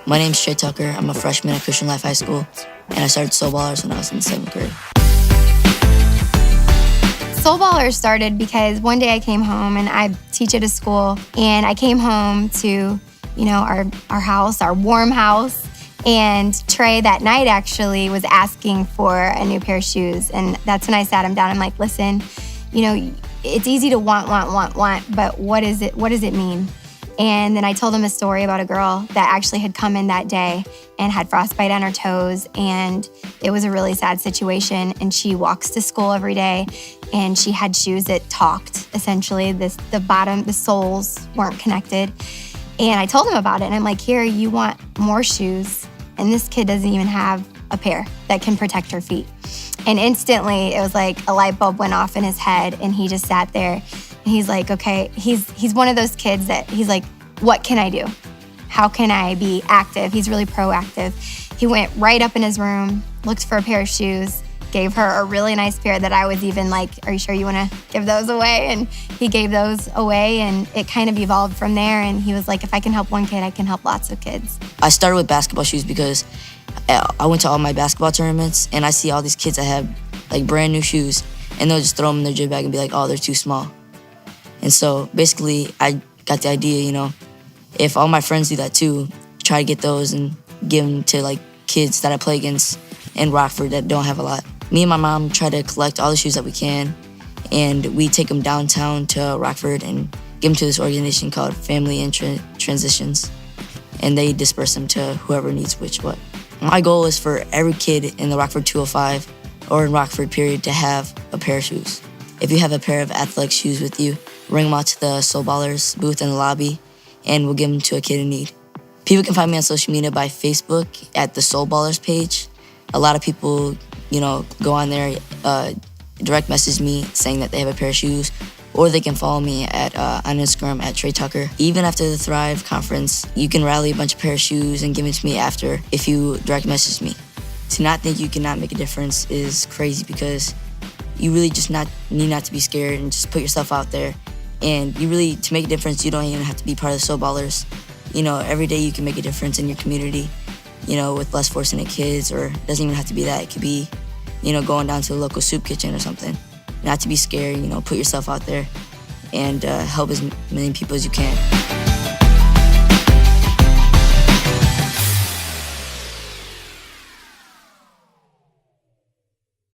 My name's Trey Tucker. I'm a freshman at Christian Life High School, and I started Soul Ballers when I was in 7th grade. Soul Ballers started because one day I came home, and I teach at a school, and I came home to, our house, our warm house, and Trey that night actually was asking for a new pair of shoes, and that's when I sat him down. I'm like, listen, it's easy to want, but what does it mean? And then I told him a story about a girl that actually had come in that day and had frostbite on her toes, and it was a really sad situation. And she walks to school every day, and she had shoes that talked, essentially. The soles weren't connected. And I told him about it, and I'm like, here, you want more shoes, and this kid doesn't even have a pair that can protect her feet. And instantly, it was like a light bulb went off in his head, and he just sat there. And he's like, okay, he's one of those kids that he's like, what can I do? How can I be active? He's really proactive. He went right up in his room, looked for a pair of shoes, gave her a really nice pair that I was even like, are you sure you want to give those away? And he gave those away, and it kind of evolved from there. And he was like, if I can help one kid, I can help lots of kids. I started with basketball shoes because I went to all my basketball tournaments, and I see all these kids that have like brand new shoes, and they'll just throw them in their gym bag and be like, oh, they're too small. And so basically I got the idea, if all my friends do that too, try to get those and give them to like kids that I play against in Rockford that don't have a lot. Me and my mom try to collect all the shoes that we can, and we take them downtown to Rockford and give them to this organization called Family in Transitions, and they disperse them to whoever needs what. My goal is for every kid in the Rockford 205 or in Rockford period to have a pair of shoes. If you have a pair of athletic shoes with you, bring them out to the Soul Ballers booth in the lobby, and we'll give them to a kid in need. People can find me on social media by Facebook at the Soul Ballers page. A lot of people, go on there, direct message me saying that they have a pair of shoes, or they can follow me on Instagram at Trey Tucker. Even after the Thrive conference, you can rally a bunch of pair of shoes and give it to me after if you direct message me. To not think you cannot make a difference is crazy, because you really just need not to be scared and just put yourself out there. And to make a difference, you don't even have to be part of the Soul Ballers. Every day you can make a difference in your community, with less fortunate kids, or it doesn't even have to be that. It could be, going down to the local soup kitchen or something. Not to be scared, put yourself out there and help as many people as you can.